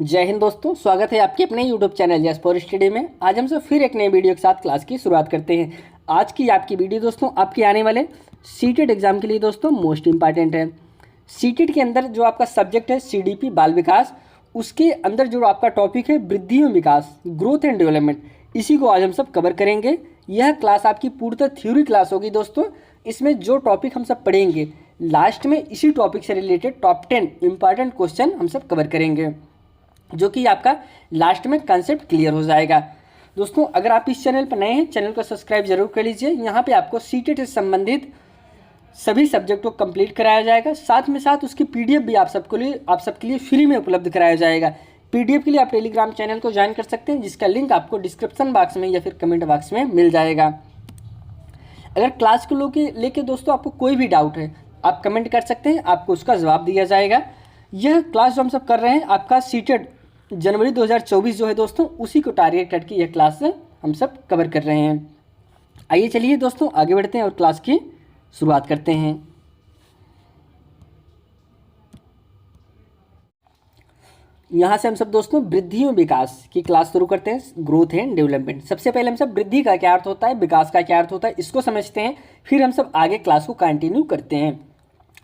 जय हिंद दोस्तों, स्वागत है आपके अपने YouTube channel yes for study में। आज हम सब फिर एक नए वीडियो के साथ क्लास की शुरुआत करते हैं। आज की आपकी वीडियो दोस्तों आपके आने वाले सीटेट एग्जाम के लिए दोस्तों मोस्ट इंपॉर्टेंट है। सीटेट के अंदर जो आपका सब्जेक्ट है सीडीपी बाल विकास, उसके अंदर जो आपका टॉपिक है वृद्धि एवं विकास, ग्रोथ एंड डेवलपमेंट, इसी को आज हम सब कवर करेंगे। यह क्लास आपकी पूर्णतः थ्योरी क्लास होगी दोस्तों। इसमें जो टॉपिक हम सब पढ़ेंगे लास्ट में इसी टॉपिक से रिलेटेड टॉप 10 इंपॉर्टेंट क्वेश्चन हम सब कवर करेंगे, जो कि आपका लास्ट में कंसेप्ट क्लियर हो जाएगा। दोस्तों अगर आप इस चैनल पर नए हैं, चैनल को सब्सक्राइब जरूर कर लीजिए। यहाँ पे आपको सीटेट से संबंधित सभी सब्जेक्ट को कंप्लीट कराया जाएगा, साथ में साथ उसकी पीडीएफ भी आप सबके लिए फ्री में उपलब्ध कराया जाएगा। पीडीएफ के लिए आप टेलीग्राम चैनल को ज्वाइन कर सकते हैं, जिसका लिंक आपको डिस्क्रिप्शन बॉक्स में या फिर कमेंट बॉक्स में मिल जाएगा। अगर क्लास को लेके दोस्तों आपको कोई भी डाउट है, आप कमेंट कर सकते हैं, आपको उसका जवाब दिया जाएगा। यह क्लास जो हम सब कर रहे हैं आपका सीटेट जनवरी 2024 जो है दोस्तों, उसी को टारगेट करके यह क्लास हम सब कवर कर रहे हैं। आइए चलिए दोस्तों आगे बढ़ते हैं और क्लास की शुरुआत करते हैं। यहाँ से हम सब दोस्तों वृद्धि एवं विकास की क्लास शुरू करते हैं, ग्रोथ एंड डेवलपमेंट। सबसे पहले हम सब वृद्धि का क्या अर्थ होता है, विकास का क्या अर्थ होता है, इसको समझते हैं, फिर हम सब आगे क्लास को कंटिन्यू करते हैं।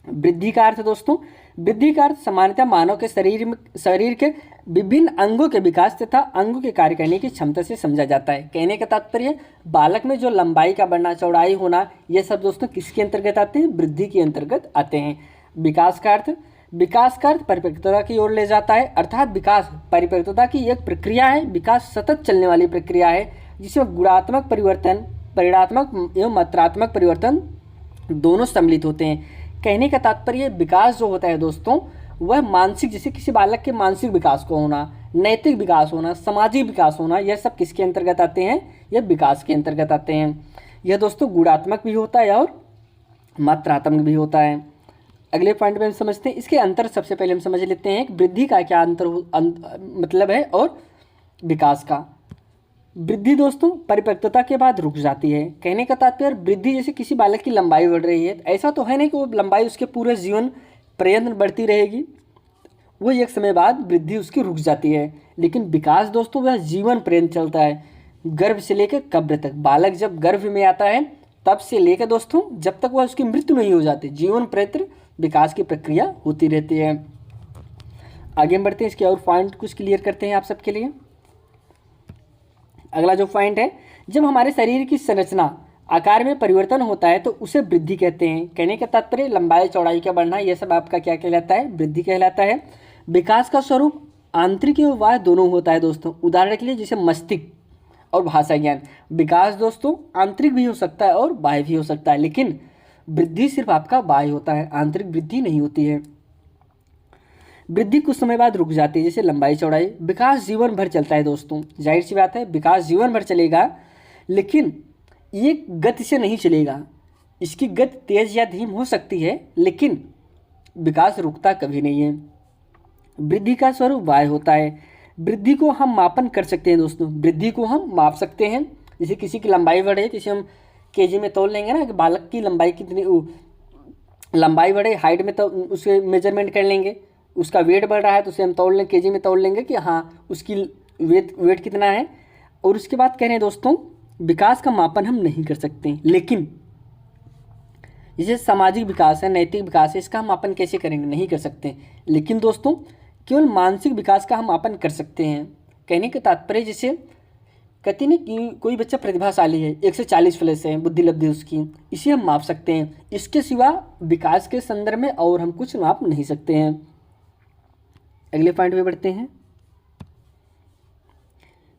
वृद्धि का अर्थ दोस्तों, वृद्धि का अर्थ सामान्यतः मानव के शरीर के विभिन्न अंगों के विकास तथा अंगों के कार्य करने की क्षमता से समझा जाता है। कहने का तात्पर्य बालक में जो लंबाई का बढ़ना, चौड़ाई होना, ये सब दोस्तों किसके अंतर्गत आते हैं, वृद्धि के अंतर्गत आते हैं। विकास का अर्थ परिपक्वता की ओर ले जाता है, अर्थात विकास परिपक्वता की एक प्रक्रिया है। विकास सतत चलने वाली प्रक्रिया है, जिसमें गुणात्मक परिवर्तन, परिणात्मक एवं मात्रात्मक परिवर्तन दोनों सम्मिलित होते हैं। कहने का तात्पर्य विकास जो होता है दोस्तों, वह मानसिक, जैसे किसी बालक के मानसिक विकास को होना, नैतिक विकास होना, सामाजिक विकास होना, यह सब किसके अंतर्गत आते हैं, यह विकास के अंतर्गत आते हैं। यह दोस्तों गुणात्मक भी होता है और मात्रात्मक भी होता है। अगले पॉइंट में हम समझते हैं इसके अंतर। सबसे पहले हम समझ लेते हैं कि वृद्धि का क्या मतलब है और विकास का। वृद्धि दोस्तों परिपक्वता के बाद रुक जाती है। कहने का तात्पर्य वृद्धि, जैसे किसी बालक की लंबाई बढ़ रही है, ऐसा तो है नहीं कि वो लंबाई उसके पूरे जीवन पर्यंत बढ़ती रहेगी, वो एक समय बाद वृद्धि उसकी रुक जाती है। लेकिन विकास दोस्तों वह जीवन पर्यंत चलता है, गर्भ से लेकर कब्र तक। बालक जब गर्भ में आता है तब से लेकर दोस्तों जब तक वह उसकी मृत्यु नहीं हो जाती, जीवन पर्यंत विकास की प्रक्रिया होती रहती है। आगे हम बढ़ते हैं, इसके और पॉइंट कुछ क्लियर करते हैं आप सबके लिए। अगला जो पॉइंट है, जब हमारे शरीर की संरचना आकार में परिवर्तन होता है तो उसे वृद्धि कहते हैं। कहने का तात्पर्य लंबाई चौड़ाई का बढ़ना, यह सब आपका क्या कहलाता है, वृद्धि कहलाता है। विकास का स्वरूप आंतरिक एवं बाह्य दोनों होता है दोस्तों। उदाहरण के लिए जैसे मस्तिष्क और भाषा ज्ञान। विकास दोस्तों आंतरिक भी हो सकता है और बाह्य भी हो सकता है, लेकिन वृद्धि सिर्फ आपका बाह्य होता है, आंतरिक वृद्धि नहीं होती है। वृद्धि कुछ समय बाद रुक जाती है, जैसे लंबाई चौड़ाई। विकास जीवन भर चलता है दोस्तों, जाहिर सी बात है विकास जीवन भर चलेगा, लेकिन ये गति से नहीं चलेगा। इसकी गति तेज या धीम हो सकती है, लेकिन विकास रुकता कभी नहीं है। वृद्धि का स्वरूप बाह्य होता है। वृद्धि को हम मापन कर सकते हैं दोस्तों, वृद्धि को हम माप सकते हैं। जैसे किसी की लंबाई बढ़े, जैसे हम केजी में तोल लेंगे ना कि बालक की लंबाई कितनी, लंबाई बढ़े हाइट में तो उसे मेजरमेंट कर लेंगे। उसका वेट बढ़ रहा है तो उसे हम तोल लें, केजी में तोल लेंगे कि हाँ उसकी वेट कितना है। और उसके बाद कह रहे हैं दोस्तों विकास का मापन हम नहीं कर सकते, लेकिन जैसे सामाजिक विकास है, नैतिक विकास है, इसका हम मापन कैसे करेंगे, नहीं कर सकते। लेकिन दोस्तों केवल मानसिक विकास का हम मापन कर सकते हैं। कहने का तात्पर्य जैसे कहते हैं कि कोई बच्चा प्रतिभाशाली है, 140 प्लस है बुद्धि लब्धि उसकी, इसे हम माप सकते हैं। इसके सिवा विकास के संदर्भ में और हम कुछ माप नहीं सकते हैं। अगले पॉइंट पे बढ़ते हैं।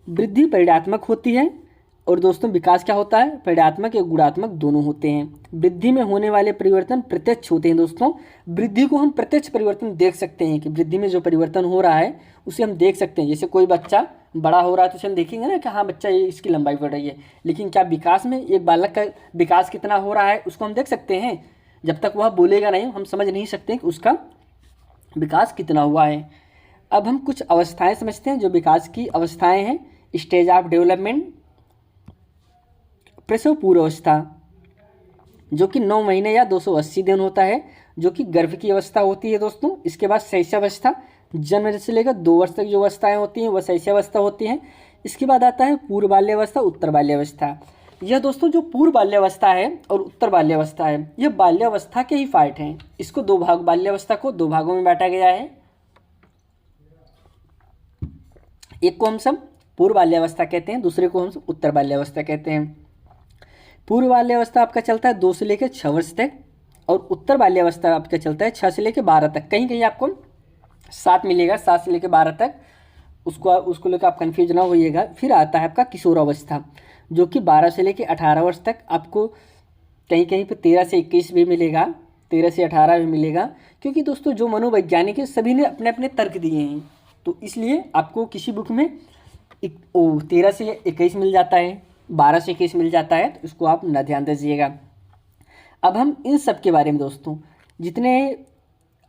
वृद्धि परिणात्मक होती है और दोस्तों विकास क्या होता है, परिणात्मक या गुणात्मक दोनों होते हैं। वृद्धि में होने वाले परिवर्तन प्रत्यक्ष होते हैं दोस्तों। वृद्धि को हम प्रत्यक्ष परिवर्तन देख सकते हैं कि वृद्धि में जो परिवर्तन हो रहा है उसे हम देख सकते हैं। जैसे कोई बच्चा बड़ा हो रहा है तो उसे हम देखेंगे ना कि हाँ बच्चा ये इसकी लंबाई बढ़ रही है, लेकिन क्या विकास में एक बालक का विकास कितना हो रहा है उसको हम देख सकते हैं। जब तक वह बोलेगा नहीं हम समझ नहीं सकते कि उसका विकास कितना हुआ है। अब हम कुछ अवस्थाएं समझते हैं जो विकास की अवस्थाएं हैं। स्टेज ऑफ डेवलपमेंट, प्रसव पूर्व अवस्था, जो कि 9 महीने या 280 दिन होता है, जो कि गर्भ की अवस्था होती है दोस्तों। इसके बाद शैशवावस्था, जन्म से लेकर 2 वर्ष तक जो अवस्थाएं होती हैं वह शैशवावस्था होती हैं। इसके बाद आता है पूर्व बाल्यावस्था, उत्तर बाल्यावस्था। यह दोस्तों जो पूर्व बाल्यावस्था है और उत्तर बाल्यावस्था है, यह बाल्यावस्था के ही पार्ट हैं। इसको 2 भाग, बाल्यावस्था को 2 भागों में बांटा गया है। एक को हम सब पूर्व बाल्यावस्था कहते हैं, दूसरे को हम सब उत्तर बाल्यावस्था कहते हैं। पूर्व बाल्यावस्था आपका चलता है 2 से लेकर 6 वर्ष तक, और उत्तर बाल्यावस्था आपका चलता है 6 से लेकर 12 तक। कहीं कहीं आपको 7 मिलेगा, 7 से लेकर 12 तक, उसको लेकर आप कन्फ्यूज ना होइएगा। फिर आता है आपका किशोरावस्था, जो कि 12 से लेकर 18 वर्ष तक। आपको कहीं कहीं पर 13 से 21 भी मिलेगा, 13 से 18 भी मिलेगा, क्योंकि दोस्तों जो मनोवैज्ञानिक है सभी ने अपने अपने तर्क दिए हैं, तो इसलिए आपको किसी बुक में 13 से 21 मिल जाता है, 12 से 21 मिल जाता है, तो इसको आप न ध्यान दीजिएगा। अब हम इन सब के बारे में दोस्तों, जितने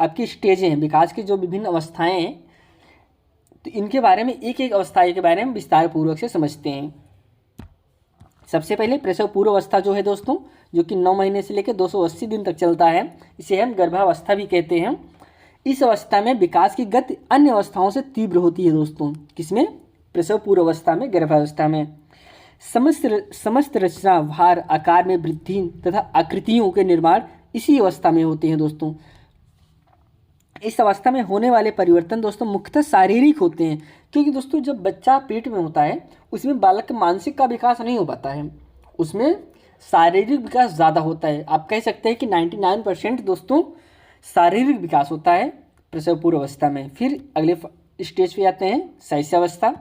आपकी स्टेजें हैं, विकास की जो विभिन्न अवस्थाएं हैं, तो इनके बारे में एक एक अवस्था के बारे में विस्तार पूर्वक से समझते हैं। सबसे पहले प्रसव पूर्व अवस्था जो है दोस्तों, जो कि 9 महीने से लेकर 280 दिन तक चलता है, इसे हम गर्भावस्था भी कहते हैं। इस अवस्था में विकास की गति अन्य अवस्थाओं से तीव्र होती है दोस्तों। किसमें? प्रसव पूर्व अवस्था में, गर्भावस्था में। समस्त रचना, भार, आकार में वृद्धि तथा आकृतियों के निर्माण इसी अवस्था में होते हैं दोस्तों। इस अवस्था में होने वाले परिवर्तन दोस्तों मुख्यतः शारीरिक होते हैं, क्योंकि दोस्तों जब बच्चा पेट में होता है उसमें बालक का मानसिक का विकास नहीं हो पाता है, उसमें शारीरिक विकास ज़्यादा होता है। आप कह सकते हैं कि 99% दोस्तों शारीरिक विकास होता है प्रसव पूर्व अवस्था में। फिर अगले स्टेज पे आते हैं शैशवावस्था।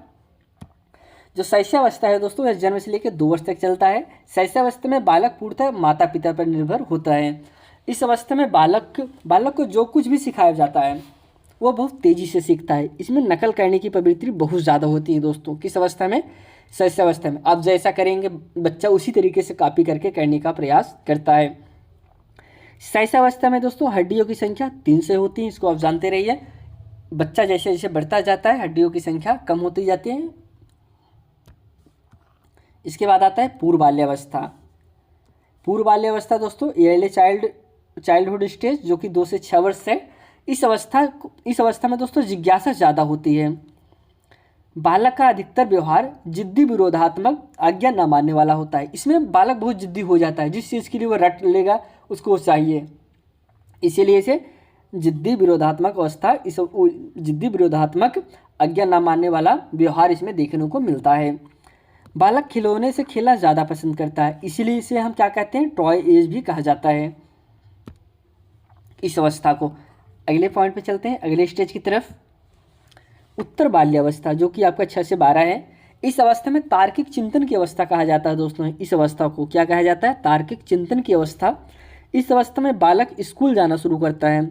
जो शैशवावस्था है दोस्तों, यह जन्म से लेकर 2 वर्ष तक चलता है। शैशवावस्था में बालक पूर्णतः माता पिता पर निर्भर होता है। इस अवस्था में बालक को जो कुछ भी सिखाया जाता है वह बहुत तेज़ी से सीखता है। इसमें नकल करने की प्रवृत्ति बहुत ज़्यादा होती है दोस्तों। किस अवस्था में? शैशवावस्था में। आप जैसा करेंगे बच्चा उसी तरीके से कॉपी करके करने का प्रयास करता है। शैशवावस्था में दोस्तों हड्डियों की संख्या 3 से होती है, इसको आप जानते रहिए। बच्चा जैसे जैसे बढ़ता जाता है हड्डियों की संख्या कम होती जाती है। इसके बाद आता है पूर्व बाल्यावस्था। पूर्व बाल्यावस्था दोस्तों अर्ली चाइल्डहुड स्टेज, जो कि 2 से 6 वर्ष है। इस अवस्था में दोस्तों जिज्ञासा ज़्यादा होती है। बालक का अधिकतर व्यवहार जिद्दी, विरोधात्मक, आज्ञा न मानने वाला होता है। इसमें बालक बहुत जिद्दी हो जाता है, जिस चीज़ के लिए वह रट लेगा उसको चाहिए, इसीलिए इसे जिद्दी विरोधात्मक अवस्था, इस जिद्दी विरोधात्मक, आज्ञा न मानने वाला व्यवहार इसमें देखने को मिलता है। बालक खिलौने से खेलना ज़्यादा पसंद करता है, इसीलिए इसे हम क्या कहते हैं? टॉय एज भी कहा जाता है इस अवस्था को। अगले पॉइंट पे चलते हैं, अगले स्टेज की तरफ। उत्तर बाल्यावस्था, जो कि आपका 6 से 12 है। इस अवस्था में तार्किक चिंतन की अवस्था कहा जाता है दोस्तों। इस अवस्था को क्या कहा जाता है? तार्किक चिंतन की अवस्था। इस अवस्था में बालक स्कूल जाना शुरू करता है।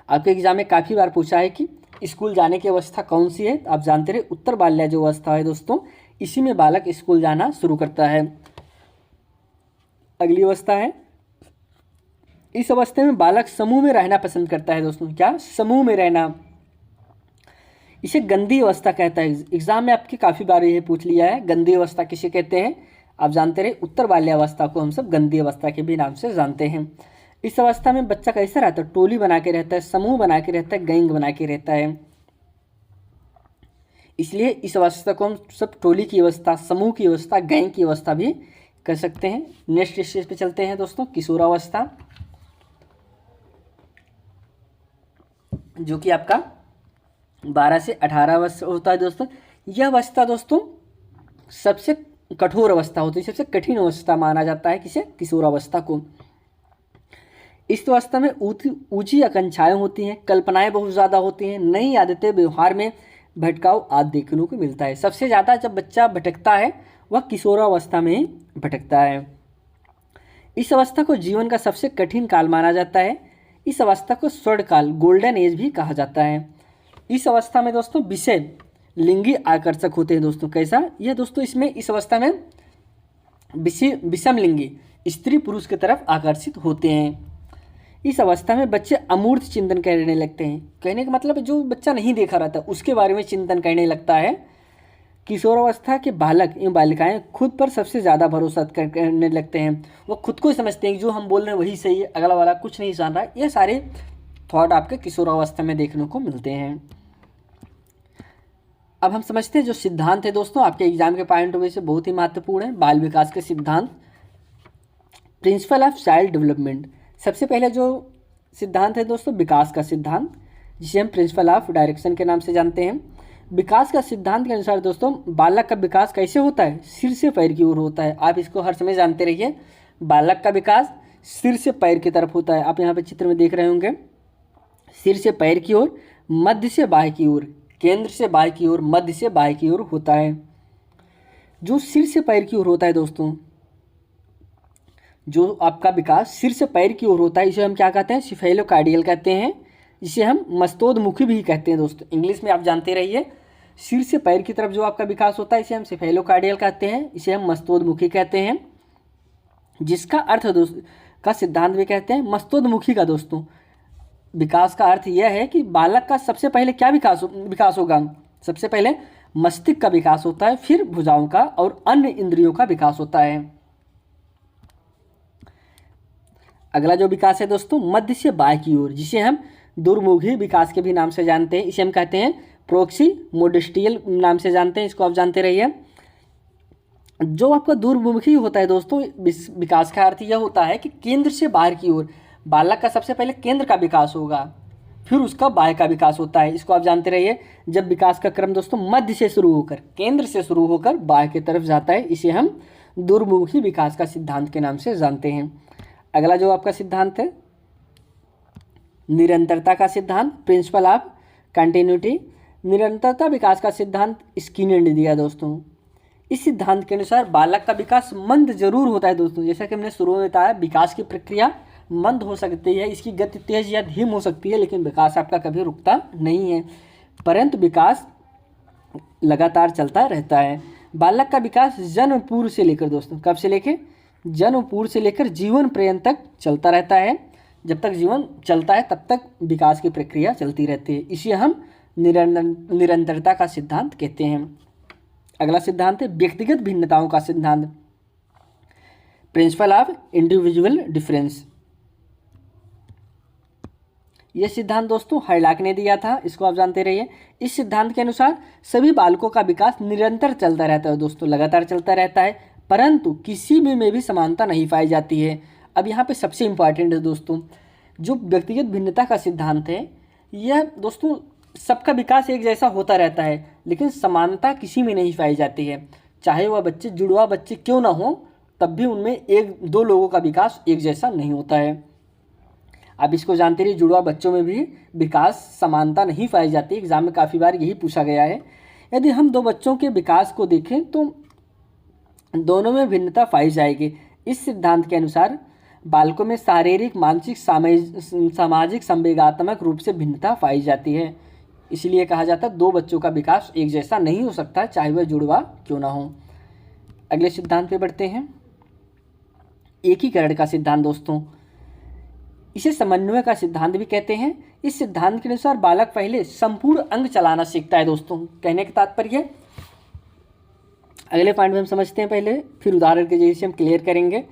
आपके एग्जाम में काफ़ी बार पूछा है कि स्कूल जाने की अवस्था कौन सी है, आप जानते रहे उत्तर बाल्या जो अवस्था है दोस्तों, इसी में बालक स्कूल जाना शुरू करता है। अगली अवस्था है, इस अवस्था में बालक समूह में रहना पसंद करता है दोस्तों। क्या? समूह में रहना। इसे गंदी अवस्था कहता है। एग्जाम में आपके काफ़ी बार ये पूछ लिया है, गंदी अवस्था किसे कहते हैं? आप जानते रहे उत्तर बाल्यावस्था को हम सब गंदी अवस्था के भी नाम से जानते हैं। इस अवस्था में बच्चा कैसा रहता है? टोली बना के रहता है, समूह बना के रहता है, गैंग बना के रहता है। इसलिए इस अवस्था को हम सब टोली की अवस्था, समूह की अवस्था, गैंग की अवस्था भी कर सकते हैं। नेक्स्ट स्टेज पे चलते हैं दोस्तों, किशोरावस्था, जो कि आपका 12 से 18 वर्ष होता है दोस्तों। यह अवस्था दोस्तों सबसे कठोर अवस्था होती है, सबसे कठिन अवस्था माना जाता है किसे? किशोरावस्था को। इस अवस्था में ऊंची आकांक्षाएं होती हैं, कल्पनाएं बहुत ज़्यादा होती हैं, नई आदतें, व्यवहार में भटकाव आदि देखने को मिलता है। सबसे ज़्यादा जब बच्चा भटकता है वह किशोरावस्था में भटकता है। इस अवस्था को जीवन का सबसे कठिन काल माना जाता है। इस अवस्था को स्वर्ण काल, गोल्डन एज भी कहा जाता है। इस अवस्था में दोस्तों विषय लिंगी आकर्षक होते हैं दोस्तों। कैसा? यह दोस्तों इसमें इस अवस्था में विषम लिंगी स्त्री पुरुष की तरफ आकर्षित होते हैं। इस अवस्था में बच्चे अमूर्त चिंतन करने लगते हैं। कहने का मतलब जो बच्चा नहीं देखा रहता उसके बारे में चिंतन करने लगता है। किशोरावस्था के बालक एवं बालिकाएं खुद पर सबसे ज़्यादा भरोसा करने लगते हैं। वो खुद को समझते हैं कि जो हम बोल रहे हैं वही सही है, अगला वाला कुछ नहीं जान रहा है। ये सारे थॉट आपके किशोरावस्था में देखने को मिलते हैं। अब हम समझते हैं जो सिद्धांत है दोस्तों आपके एग्जाम के पॉइंट ऑफ व्यू से बहुत ही महत्वपूर्ण है, बाल विकास के सिद्धांत, प्रिंसिपल ऑफ चाइल्ड डेवलपमेंट। सबसे पहले जो सिद्धांत है दोस्तों विकास का सिद्धांत, जिसे हम प्रिंसिपल ऑफ डायरेक्शन के नाम से जानते हैं। विकास का सिद्धांत के अनुसार दोस्तों बालक का विकास कैसे होता है, सिर से पैर की ओर होता है। आप इसको हर समय जानते रहिए, बालक का विकास सिर से पैर की तरफ होता है। आप यहाँ पे चित्र में देख रहे होंगे, सिर से पैर की ओर, मध्य से बाह्य की ओर, केंद्र से बाह्य की ओर, मध्य से बाह्य की ओर होता है। जो सिर से पैर की ओर होता है दोस्तों, जो आपका विकास सिर से पैर की ओर होता है, इसे हम क्या कहते हैं, सिफेलोकार्डियल कहते हैं, जिसे हम मस्तोदमुखी भी कहते हैं दोस्तों। इंग्लिश में आप जानते रहिए, सिर से पैर की तरफ जो आपका विकास होता है इसे हम सिफेलोकार्डियल कहते हैं, इसे हम मस्तोदमुखी कहते हैं। जिसका अर्थ दोस्तों का सिद्धांत भी कहते हैं मस्तोदमुखी का। दोस्तों विकास का अर्थ यह है कि बालक का सबसे पहले क्या विकास होगा, सबसे पहले मस्तिष्क का विकास होता है, फिर भुजाओं का और अन्य इंद्रियों का विकास होता है। अगला जो विकास है दोस्तों मध्य से बाह्य की ओर, जिसे हम दूरमुखी विकास के भी नाम से जानते हैं, इसे हम कहते हैं प्रोक्सीमोडिस्टियल नाम से जानते हैं, इसको आप जानते रहिए। जो आपका दूरमुखी होता है दोस्तों, विकास का अर्थ यह होता है कि केंद्र से बाहर की ओर बालक का सबसे पहले केंद्र का विकास होगा, फिर उसका बाह्य का विकास होता है। इसको आप जानते रहिए। जब विकास का क्रम दोस्तों मध्य से शुरू होकर, केंद्र से शुरू होकर बाह्य की तरफ जाता है, इसे हम दूरमुखी विकास का सिद्धांत के नाम से जानते हैं। अगला जो आपका सिद्धांत है निरंतरता का सिद्धांत, प्रिंसिपल ऑफ कंटिन्यूटी। निरंतरता विकास का सिद्धांत स्किनर ने दिया दोस्तों। इस सिद्धांत के अनुसार बालक का विकास मंद जरूर होता है दोस्तों, जैसा कि हमने शुरू में बताया, विकास की प्रक्रिया मंद हो सकती है, इसकी गति तेज या धीम हो सकती है, लेकिन विकास आपका कभी रुकता नहीं है, परंतु विकास लगातार चलता रहता है। बालक का विकास जन्म पूर्व से लेकर दोस्तों, कब से लेकर, जन्म पूर्व से लेकर जीवन पर्यंत तक चलता रहता है। जब तक जीवन चलता है तब तक विकास की प्रक्रिया चलती रहती है, इसे हम निरंतरता का सिद्धांत कहते हैं। अगला सिद्धांत है व्यक्तिगत भिन्नताओं का सिद्धांत, प्रिंसिपल ऑफ इंडिविजुअल डिफरेंस। यह सिद्धांत दोस्तों हाइलाक ने दिया था, इसको आप जानते रहिए। इस सिद्धांत के अनुसार सभी बालकों का विकास निरंतर चलता रहता है दोस्तों, लगातार चलता रहता है, परंतु किसी में भी समानता नहीं पाई जाती है। अब यहाँ पे सबसे इम्पॉर्टेंट है दोस्तों, जो व्यक्तिगत भिन्नता का सिद्धांत है, यह दोस्तों सबका विकास एक जैसा होता रहता है, लेकिन समानता किसी में नहीं पाई जाती है। चाहे वह बच्चे जुड़वा बच्चे क्यों ना हो, तब भी उनमें एक दो लोगों का विकास एक जैसा नहीं होता है। आप इसको जानते रहिए, जुड़वा बच्चों में भी विकास समानता नहीं पाई जाती। एग्जाम में काफ़ी बार यही पूछा गया है। यदि हम दो बच्चों के विकास को देखें तो दोनों में भिन्नता पाई जाएगी। इस सिद्धांत के अनुसार बालकों में शारीरिक, मानसिक, सामाजिक, संवेगात्मक रूप से भिन्नता पाई जाती है। इसलिए कहा जाता है दो बच्चों का विकास एक जैसा नहीं हो सकता, चाहे वह जुड़वा क्यों ना हो। अगले सिद्धांत पे बढ़ते हैं, एकीकरण का सिद्धांत दोस्तों। इसे समन्वय का सिद्धांत भी कहते हैं। इस सिद्धांत के अनुसार बालक पहले संपूर्ण अंग चलाना सीखता है दोस्तों। कहने का तात्पर्य, अगले पॉइंट में हम समझते हैं पहले, फिर उदाहरण के जरिए हम क्लियर करेंगे।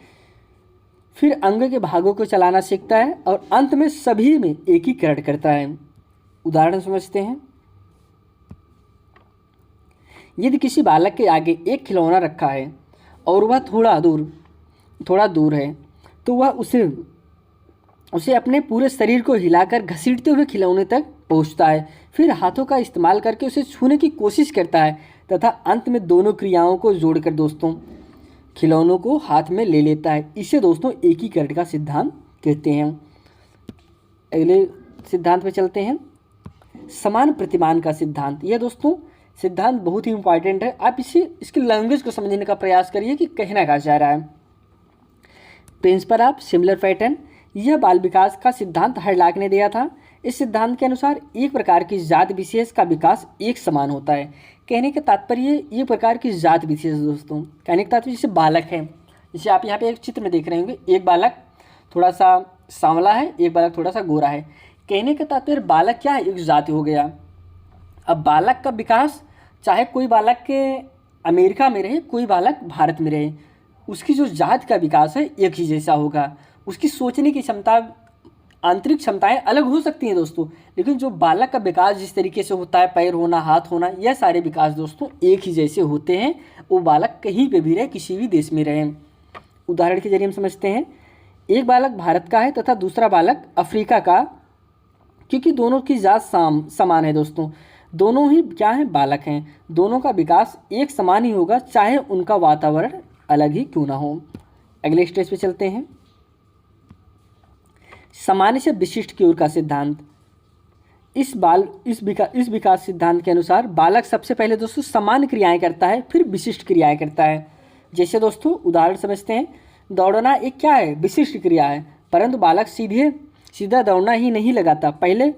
फिर अंग के भागों को चलाना सीखता है और अंत में सभी में एकीकरण करता है। उदाहरण समझते हैं, यदि किसी बालक के आगे एक खिलौना रखा है और वह थोड़ा दूर है, तो वह उसे अपने पूरे शरीर को हिलाकर घसीटते हुए खिलौने तक पहुंचता है, फिर हाथों का इस्तेमाल करके उसे छूने की कोशिश करता है तथा अंत में दोनों क्रियाओं को जोड़कर दोस्तों खिलौनों को हाथ में ले लेता है। इसे दोस्तों एकीकरण का सिद्धांत कहते हैं। अगले सिद्धांत पे चलते हैं, समान प्रतिमान का सिद्धांत। यह दोस्तों सिद्धांत बहुत ही इंपॉर्टेंट है। आप इसकी लैंग्वेज को समझने का प्रयास करिए कि कहना क्या चाह रहा है। प्रिंसिपल ऑफ सिमिलर पैटर्न, यह बाल विकास का सिद्धांत हर्लाक ने दिया था। इस सिद्धांत के अनुसार एक प्रकार की जात विशेष का विकास एक समान होता है। कहने का तात्पर्य एक प्रकार की जात विशेष दोस्तों, कहने का तात्पर्य जैसे बालक है, जैसे आप यहाँ पे एक चित्र में देख रहे होंगे, एक बालक थोड़ा सा सांवला है, एक बालक थोड़ा सा गोरा है। कहने का तात्पर्य बालक क्या है, एक जाति हो गया। अब बालक का विकास, चाहे कोई बालक के अमेरिका में रहे, कोई बालक भारत में रहे, उसकी जो जात का विकास है एक ही जैसा होगा। उसकी सोचने की क्षमता आंतरिक क्षमताएं अलग हो सकती हैं दोस्तों, लेकिन जो बालक का विकास जिस तरीके से होता है, पैर होना, हाथ होना, यह सारे विकास दोस्तों एक ही जैसे होते हैं, वो बालक कहीं पे भी रहे, किसी भी देश में रहे। उदाहरण के जरिए हम समझते हैं, एक बालक भारत का है तथा दूसरा बालक अफ्रीका का, क्योंकि दोनों की जात समान है दोस्तों, दोनों ही क्या हैं, बालक हैं, दोनों का विकास एक समान ही होगा, चाहे उनका वातावरण अलग ही क्यों ना हो। अगले स्टेज पे चलते हैं, सामान्य से विशिष्ट की ओर का सिद्धांत। इस विकास सिद्धांत के अनुसार बालक सबसे पहले दोस्तों सामान्य क्रियाएं करता है, फिर विशिष्ट क्रियाएं करता है। जैसे दोस्तों उदाहरण समझते हैं, दौड़ना एक क्या है, विशिष्ट क्रिया है, परंतु बालक सीधा दौड़ना ही नहीं लगाता, पहले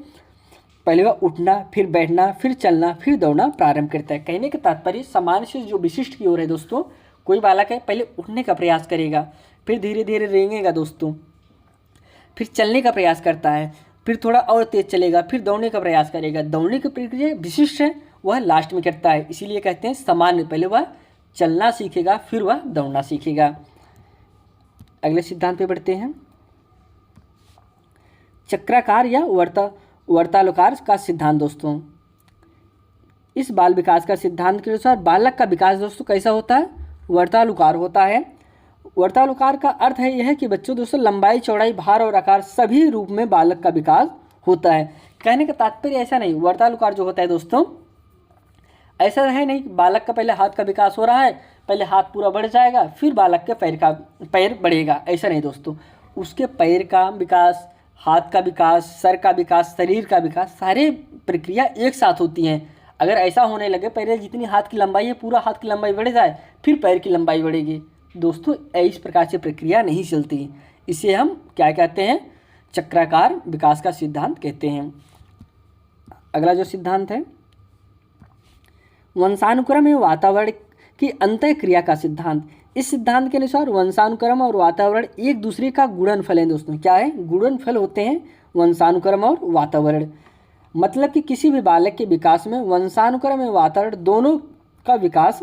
वह उठना, फिर बैठना, फिर चलना, फिर दौड़ना प्रारंभ करता है। कहने का तात्पर्य सामान्य से जो विशिष्ट की ओर है दोस्तों, कोई बालक है पहले उठने का प्रयास करेगा, फिर धीरे धीरे रेंगेगा दोस्तों, फिर चलने का प्रयास करता है, फिर थोड़ा और तेज चलेगा, फिर दौड़ने का प्रयास करेगा। दौड़ने की प्रक्रिया विशिष्ट है, वह लास्ट में करता है, इसीलिए कहते हैं सामान्य, पहले वह चलना सीखेगा, फिर वह दौड़ना सीखेगा। अगले सिद्धांत पे बढ़ते हैं, चक्राकार या वर्तानुकार का सिद्धांत दोस्तों। इस बाल विकास का सिद्धांत के अनुसार बालक का विकास दोस्तों कैसा होता है, वर्तानुकार होता है। वर्तानुकार का अर्थ है यह कि बच्चों दोस्तों लंबाई, चौड़ाई, भार और आकार सभी रूप में बालक का विकास होता है। कहने का तात्पर्य ऐसा नहीं, वर्तानुकार जो होता है दोस्तों ऐसा है नहीं, बालक का पहले हाथ का विकास हो रहा है, पहले हाथ पूरा बढ़ जाएगा, फिर बालक के पैर बढ़ेगा, ऐसा नहीं दोस्तों। उसके पैर का विकास, हाथ का विकास, सर का विकास, शरीर का विकास, सारे प्रक्रिया एक साथ होती हैं। अगर ऐसा होने लगे पहले जितनी हाथ की लंबाई है पूरा हाथ की लंबाई बढ़ जाए, फिर पैर की लंबाई बढ़ेगी दोस्तों, इस प्रकार से प्रक्रिया नहीं चलती। इसे हम क्या कहते हैं, चक्राकार विकास का सिद्धांत कहते हैं। अगला जो सिद्धांत है, वंशानुक्रम एवं वातावरण की अंतः क्रिया का सिद्धांत। इस सिद्धांत के अनुसार वंशानुक्रम और वातावरण एक दूसरे का गुणनफल है दोस्तों। क्या है, गुणनफल होते हैं वंशानुक्रम और वातावरण। मतलब कि किसी भी बालक के विकास में वंशानुक्रम एवं वातावरण दोनों का विकास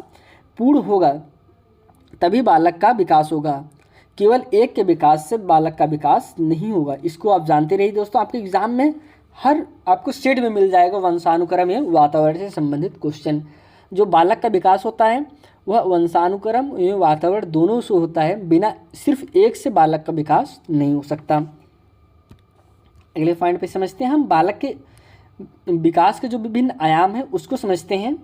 पूर्ण होगा, तभी बालक का विकास होगा। केवल एक के विकास से बालक का विकास नहीं होगा। इसको आप जानते रहिए दोस्तों, आपके एग्जाम में हर आपको सेट में मिल जाएगा वंशानुक्रम एवं वातावरण से संबंधित क्वेश्चन। जो बालक का विकास होता है वह वंशानुक्रम एवं वातावरण दोनों से होता है, बिना सिर्फ एक से बालक का विकास नहीं हो सकता। अगले पॉइंट पे समझते हैं हम, बालक के विकास के जो विभिन्न आयाम हैं उसको समझते हैं।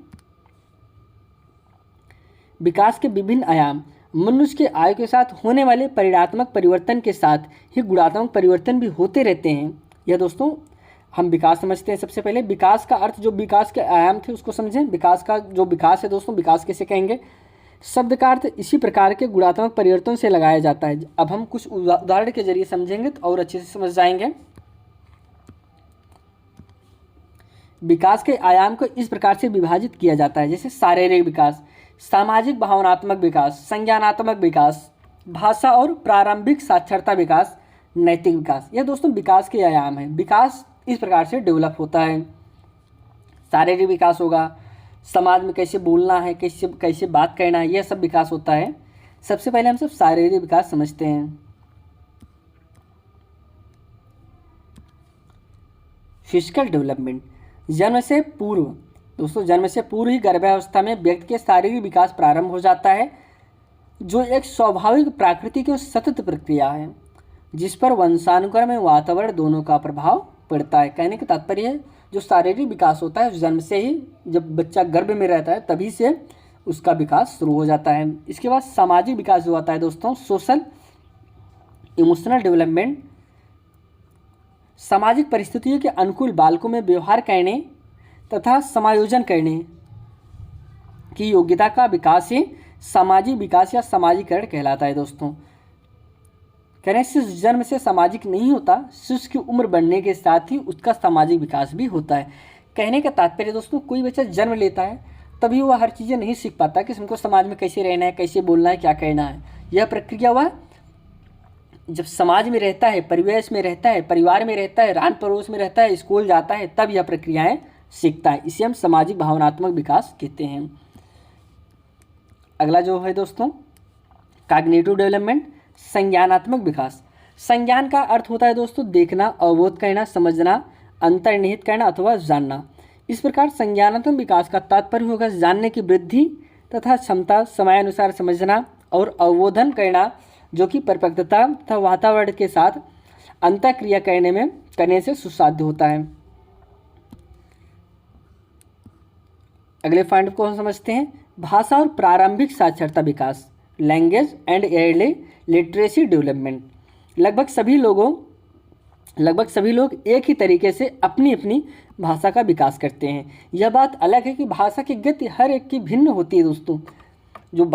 विकास के विभिन्न आयाम मनुष्य के आयु के साथ होने वाले परिणात्मक परिवर्तन के साथ ही गुणात्मक परिवर्तन भी होते रहते हैं। यह दोस्तों हम विकास समझते हैं। सबसे पहले विकास का अर्थ, जो विकास के आयाम थे उसको समझें। विकास का जो विकास है दोस्तों, विकास कैसे कहेंगे, शब्द का अर्थ इसी प्रकार के गुणात्मक परिवर्तन से लगाया जाता है। अब हम कुछ उदाहरण के जरिए समझेंगे तो और अच्छे से समझ जाएंगे। विकास के आयाम को इस प्रकार से विभाजित किया जाता है, जैसे शारीरिक विकास, सामाजिक भावनात्मक विकास, संज्ञानात्मक विकास, भाषा और प्रारंभिक साक्षरता विकास, नैतिक विकास। यह दोस्तों विकास के आयाम है। विकास इस प्रकार से डेवलप होता है। शारीरिक विकास होगा, समाज में कैसे बोलना है, कैसे बात करना है, यह सब विकास होता है। सबसे पहले हम सब शारीरिक विकास समझते हैं। फिजिकल डेवलपमेंट, जन्म से पूर्व दोस्तों, जन्म से पूर्व ही गर्भावस्था में व्यक्ति के शारीरिक विकास प्रारंभ हो जाता है, जो एक स्वाभाविक, प्राकृतिक और सतत प्रक्रिया है, जिस पर वंशानुक्रम एवं वातावरण दोनों का प्रभाव पड़ता है। कहने का तात्पर्य है जो शारीरिक विकास होता है जन्म से ही, जब बच्चा गर्भ में रहता है तभी से उसका विकास शुरू हो जाता है। इसके बाद सामाजिक विकास जो आता है दोस्तों, सोशल इमोशनल डेवलपमेंट, सामाजिक परिस्थितियों के अनुकूल बालकों में व्यवहार करने तथा समायोजन करने की योग्यता का विकास ही सामाजिक विकास या सामाजिकरण कहलाता है दोस्तों। कह रहे हैं सिर्फ जन्म से सामाजिक नहीं होता, शिशु की उम्र बढ़ने के साथ ही उसका सामाजिक विकास भी होता है। कहने का तात्पर्य दोस्तों, कोई बच्चा जन्म लेता है तभी वह हर चीज़ें नहीं सीख पाता कि हमको समाज में कैसे रहना है, कैसे बोलना है, क्या करना है। यह प्रक्रिया वह जब समाज में रहता है, परिवेश में रहता है, परिवार में रहता है, रान पड़ोस में रहता है, स्कूल जाता है, तब यह प्रक्रियाएं सीखता है। इसे हम सामाजिक भावनात्मक विकास कहते हैं। अगला जो है दोस्तों, कॉग्निटिव डेवलपमेंट, संज्ञानात्मक विकास। संज्ञान का अर्थ होता है दोस्तों देखना, अवबोध करना, समझना, अंतर्निहित करना अथवा जानना। इस प्रकार संज्ञानात्मक विकास का तात्पर्य होगा जानने की वृद्धि तथा क्षमता, समयानुसार समझना और अवबोधन करना, जो कि परिपक्वता तथा वातावरण के साथ अंतःक्रिया करने से सुसाध्य होता है। अगले पॉइंट को हम समझते हैं, भाषा और प्रारंभिक साक्षरता विकास, language and early literacy development. लगभग सभी लोग एक ही तरीके से अपनी अपनी भाषा का विकास करते हैं। यह बात अलग है कि भाषा की गति हर एक की भिन्न होती है दोस्तों। जो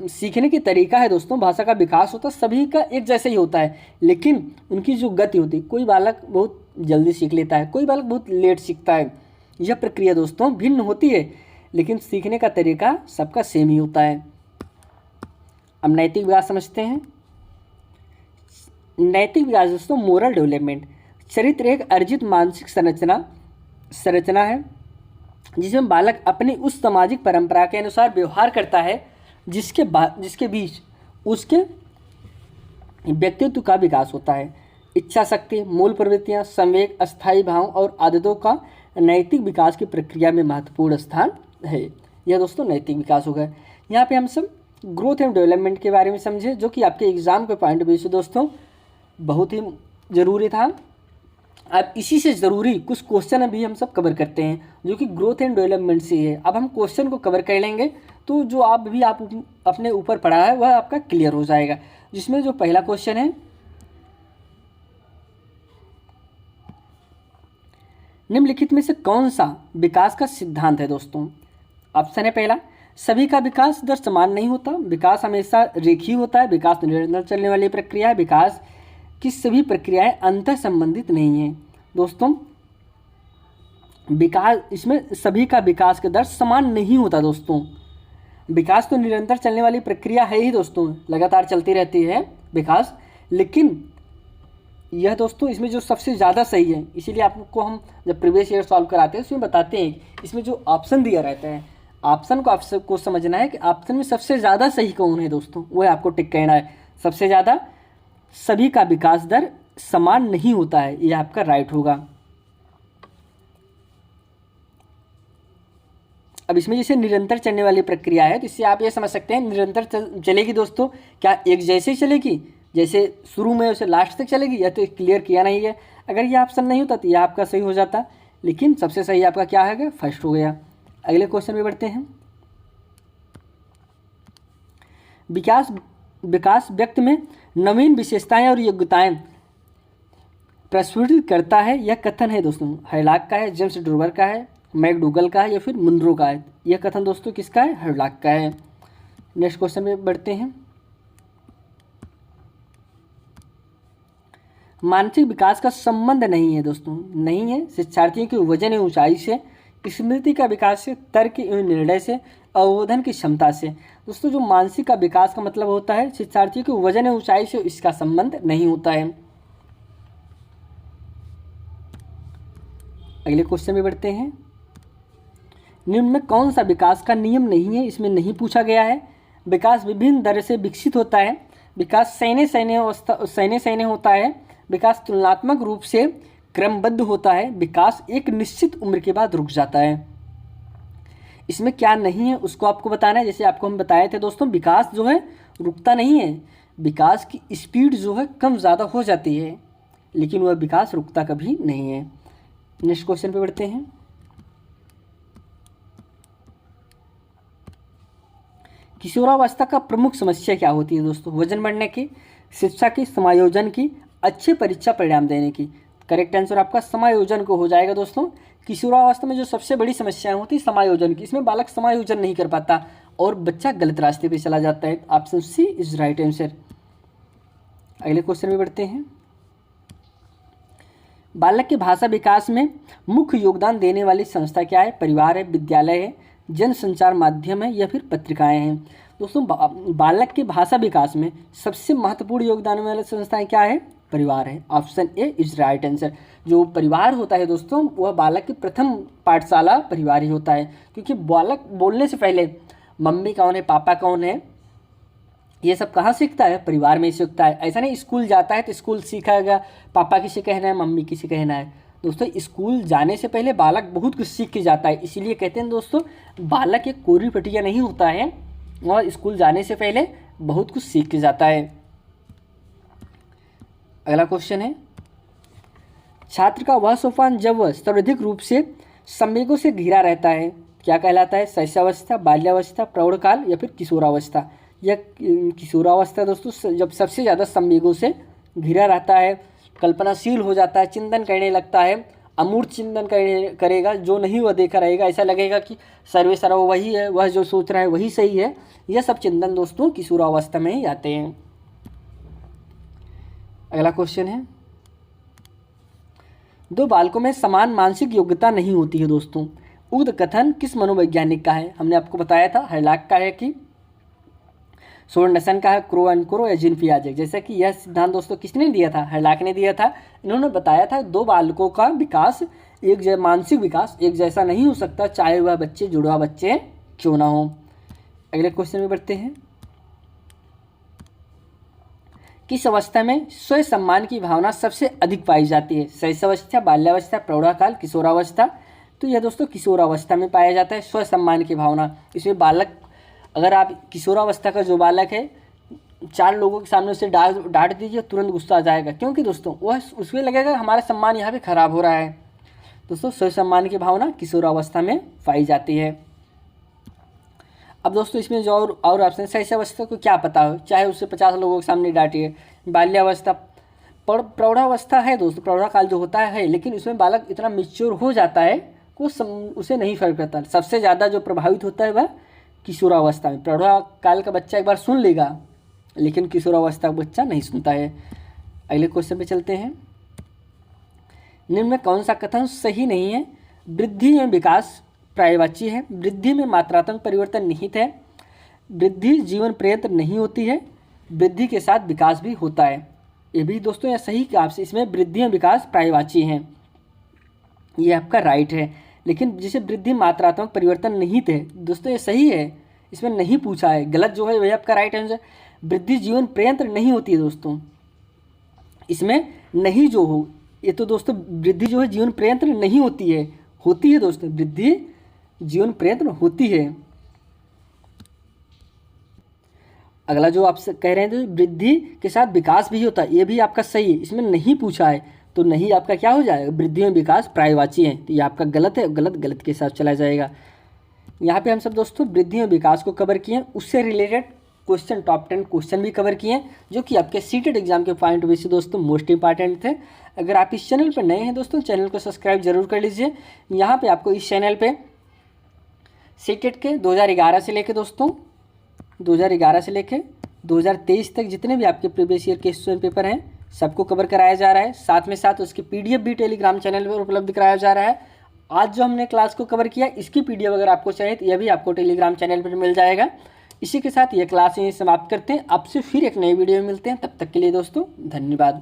सीखने की तरीका है दोस्तों, भाषा का विकास होता है सभी का एक जैसे ही होता है, लेकिन उनकी जो गति होती है, कोई बालक बहुत जल्दी सीख लेता है, कोई बालक बहुत लेट सीखता है। यह प्रक्रिया दोस्तों भिन्न होती है, लेकिन सीखने का तरीका सबका सेम ही होता है। अब नैतिक विकास समझते हैं। नैतिक विकास दोस्तों मोरल डेवलपमेंट, चरित्र एक अर्जित मानसिक संरचना है जिसमें बालक अपनी उस सामाजिक परंपरा के अनुसार व्यवहार करता है जिसके बीच उसके व्यक्तित्व का विकास होता है। इच्छा शक्ति, मूल प्रवृत्तियां, संवेग, अस्थायी भाव और आदतों का नैतिक विकास की प्रक्रिया में महत्वपूर्ण स्थान है। यह दोस्तों नैतिक विकास हो गया। यहाँ पे हम सब ग्रोथ एंड डेवलपमेंट के बारे में समझे, जो कि आपके एग्जाम के पॉइंट ऑफ व्यू से दोस्तों बहुत ही ज़रूरी था। अब इसी से ज़रूरी कुछ क्वेश्चन अभी हम सब कवर करते हैं, जो कि ग्रोथ एंड डेवलपमेंट से है। अब हम क्वेश्चन को कवर कर लेंगे तो जो आप अपने ऊपर पढ़ा है वह आपका क्लियर हो जाएगा। जिसमें जो पहला क्वेश्चन है, निम्नलिखित में से कौन सा विकास का सिद्धांत है दोस्तों? ऑप्शन है पहला, सभी का विकास दर समान नहीं होता, विकास हमेशा रेखीय होता है, विकास निरंतर चलने वाली प्रक्रिया है, विकास की सभी प्रक्रियाएं अंतर संबंधित नहीं है। दोस्तों विकास, इसमें सभी का विकास का दर समान नहीं होता दोस्तों। विकास तो निरंतर चलने वाली प्रक्रिया है ही दोस्तों, लगातार चलती रहती है विकास, लेकिन यह दोस्तों इसमें जो सबसे ज़्यादा सही है, इसीलिए आपको हम जब प्रीवियस ईयर सॉल्व कराते हैं उसमें बताते हैं इसमें जो ऑप्शन दिया रहता है, ऑप्शन को आपको समझना है कि ऑप्शन में सबसे ज़्यादा सही कौन है दोस्तों, वो आपको टिक कहना है। सबसे ज़्यादा सभी का विकास दर समान नहीं होता है, ये आपका राइट होगा। अब इसमें जैसे निरंतर चलने वाली प्रक्रिया है, तो इससे आप ये समझ सकते हैं निरंतर चलेगी दोस्तों, क्या एक जैसे ही चलेगी, जैसे शुरू में उसे लास्ट तक चलेगी, या तो क्लियर किया नहीं है। अगर ये ऑप्शन नहीं होता तो यह आपका सही हो जाता, लेकिन सबसे सही आपका क्या है गया, फर्स्ट हो गया। अगले क्वेश्चन में बढ़ते हैं। विकास व्यक्ति में नवीन विशेषताएं और योग्यताएं प्रस्फुटित करता है, यह कथन है दोस्तों हर्लॉक का है, जेम्स ड्रूवर का है, मैकडूगल का है, या फिर मुनरो का है। यह कथन दोस्तों किसका है, हर्लॉक का है। नेक्स्ट क्वेश्चन में बढ़ते हैं। मानसिक विकास का संबंध नहीं है दोस्तों, नहीं है शिक्षार्थियों की वजन एवं ऊंचाई से, स्मृति का विकास से, तर्क एवं निर्णय से, अवबोधन की क्षमता से। दोस्तों जो मानसिक का विकास का मतलब होता है शिक्षार्थियों की वजन एवं ऊंचाई से इसका संबंध नहीं होता है। अगले क्वेश्चन में बढ़ते हैं। निम्न में कौन सा विकास का नियम नहीं है, इसमें नहीं पूछा गया है। विकास विभिन्न दर से विकसित होता है, विकास सैन्य होता है, विकास तुलनात्मक रूप से क्रमबद्ध होता है, विकास एक निश्चित उम्र के बाद रुक जाता है। इसमें क्या नहीं है उसको आपको बताना है। जैसे आपको हम बताए थे दोस्तों, विकास जो है रुकता नहीं है, विकास की स्पीड जो है कम ज़्यादा हो जाती है, लेकिन वह विकास रुकता कभी नहीं है। नेक्स्ट क्वेश्चन पे बढ़ते हैं। किशोरावस्था का प्रमुख समस्या क्या होती है दोस्तों? वजन बढ़ने की, शिक्षा की, समायोजन की, अच्छे परीक्षा परिणाम देने की। करेक्ट आंसर आपका समायोजन को हो जाएगा दोस्तों। किशोरावस्था में जो सबसे बड़ी समस्या होती है समायोजन की, इसमें बालक समायोजन नहीं कर पाता और बच्चा गलत रास्ते पे चला जाता है। Option C is right answer. अगले क्वेश्चन में बढ़ते हैं। बालक के भाषा विकास में मुख्य योगदान देने वाली संस्था क्या है? परिवार है, विद्यालय है, जन संचार माध्यम है, या फिर पत्रिकाएं हैं। दोस्तों बालक के भाषा विकास में सबसे महत्वपूर्ण योगदान वाली संस्थाएं क्या है? परिवार है। Option A is right answer. जो परिवार होता है दोस्तों, वह बालक की प्रथम पाठशाला परिवार ही होता है, क्योंकि बालक बोलने से पहले मम्मी कौन है, पापा कौन है, ये सब कहाँ सीखता है? परिवार में ही सीखता है। ऐसा नहीं स्कूल जाता है तो स्कूल सीखेगा, पापा किसे कहना है, मम्मी किसे कहना है। दोस्तों स्कूल जाने से पहले बालक बहुत कुछ सीख के जाता है, इसीलिए कहते हैं दोस्तों बालक एक कोरी पटिया नहीं होता है, और स्कूल जाने से पहले बहुत कुछ सीख के जाता है। अगला क्वेश्चन है, छात्र का वह सोपान जब वह सर्वाधिक रूप से संवेगों से घिरा रहता है क्या कहलाता है? शैशवावस्था, बाल्यावस्था, प्रौढ़काल या फिर किशोरावस्था। यह किशोरावस्था दोस्तों जब सबसे ज़्यादा संवेगों से घिरा रहता है, कल्पनाशील हो जाता है, चिंतन करने लगता है, अमूर्त चिंतन करेगा, जो नहीं वह देखा रहेगा, ऐसा लगेगा कि सर्वे सर्व वही है, वह जो सोच रहा है वही सही है। यह सब चिंतन दोस्तों किशोरावस्था में ही आते हैं। अगला क्वेश्चन है, दो बालकों में समान मानसिक योग्यता नहीं होती है दोस्तों, उक्त कथन किस मनोवैज्ञानिक का है? हमने आपको बताया था हर्लाक का है कि सोरेनसन का है, क्रो एंड क्रो या जीन पियाजे। जैसे कि यह सिद्धांत दोस्तों किसने दिया था? हर्लाक ने दिया था। इन्होंने बताया था दो बालकों का विकास मानसिक विकास एक जैसा नहीं हो सकता, चाहे वह बच्चे जुड़वा बच्चे क्यों ना हो। अगले क्वेश्चन में बढ़ते हैं, किस अवस्था में स्वयं सम्मान की भावना सबसे अधिक पाई जाती है? शैशवावस्था, बाल्यावस्था, प्रौढ़ाकाल, किशोरावस्था। तो यह दोस्तों किशोरावस्था में पाया जाता है स्वयं सम्मान की भावना। इसमें बालक, अगर आप किशोरावस्था का जो बालक है, चार लोगों के सामने उसे डांट दीजिए तुरंत गुस्सा आ जाएगा, क्योंकि दोस्तों वह उसमें लगेगा हमारा सम्मान यहाँ पे खराब हो रहा है। दोस्तों स्वयं सम्मान की भावना किशोरावस्था में पाई जाती है। अब दोस्तों इसमें जो और ऑप्शन, शैशवावस्था को क्या पता हो, चाहे उसे 50 लोगों के सामने डांटिए। बाल्यावस्था, प्रौढ़ावस्था है दोस्तों, प्रौढ़ाकाल जो होता है, लेकिन उसमें बालक इतना मैच्योर हो जाता है कि उसे नहीं फर्क पड़ता। सबसे ज़्यादा जो प्रभावित होता है वह किशोरावस्था में। प्रौढ़ाकाल का बच्चा एक बार सुन लेगा, लेकिन किशोरावस्था का बच्चा नहीं सुनता है। अगले क्वेश्चन पे चलते हैं, निम्न में कौन सा कथन सही नहीं है? वृद्धि में विकास पर्यायवाची है, वृद्धि में मात्रात्मक परिवर्तन निहित है, वृद्धि जीवन पर्यंत नहीं होती है, वृद्धि के साथ विकास भी होता है। ये भी दोस्तों यह सही कि आपसे, इसमें वृद्धि में विकास पर्यायवाची है, ये आपका राइट है। लेकिन जिसे वृद्धि मात्रात्मक परिवर्तन निहित है दोस्तों, ये सही है, इसमें नहीं पूछा है। गलत जो है वही आपका राइट आंसर। वृद्धि जीवन पर्यंत नहीं होती है दोस्तों, इसमें नहीं जो हो, ये तो दोस्तों वृद्धि जो है जीवन पर्यंत नहीं होती है, होती है दोस्तों, वृद्धि जीवन पर्यंत होती है। अगला जो आप कह रहे हैं तो वृद्धि के साथ विकास भी होता है, ये भी आपका सही है, इसमें नहीं पूछा है, तो नहीं आपका क्या हो जाएगा? वृद्धि में विकास पर्यायवाची है, तो ये आपका गलत है, गलत के साथ चला जाएगा। यहाँ पे हम सब दोस्तों वृद्धि में विकास को कवर किए, उससे रिलेटेड क्वेश्चन, टॉप 10 क्वेश्चन भी कवर किए, जो कि आपके सीटेड एग्जाम के पॉइंट ऑफ व्यू से दोस्तों मोस्ट इंपॉर्टेंट थे। अगर आप इस चैनल पर नए हैं दोस्तों, चैनल को सब्सक्राइब जरूर कर लीजिए। यहाँ पे आपको इस चैनल पे सीटेड के 2011 से लेके दोस्तों 2011 से लेके 2023 तक जितने भी आपके प्रीवियस ईयर के क्वेश्चन पेपर हैं सबको कवर कराया जा रहा है। साथ में साथ उसकी PDF भी टेलीग्राम चैनल पर उपलब्ध कराया जा रहा है। आज जो हमने क्लास को कवर किया, इसकी PDF अगर आपको चाहिए तो यह भी आपको टेलीग्राम चैनल पर मिल जाएगा। इसी के साथ ये क्लास यहीं समाप्त करते हैं, आपसे फिर एक नई वीडियो में मिलते हैं। तब तक के लिए दोस्तों धन्यवाद।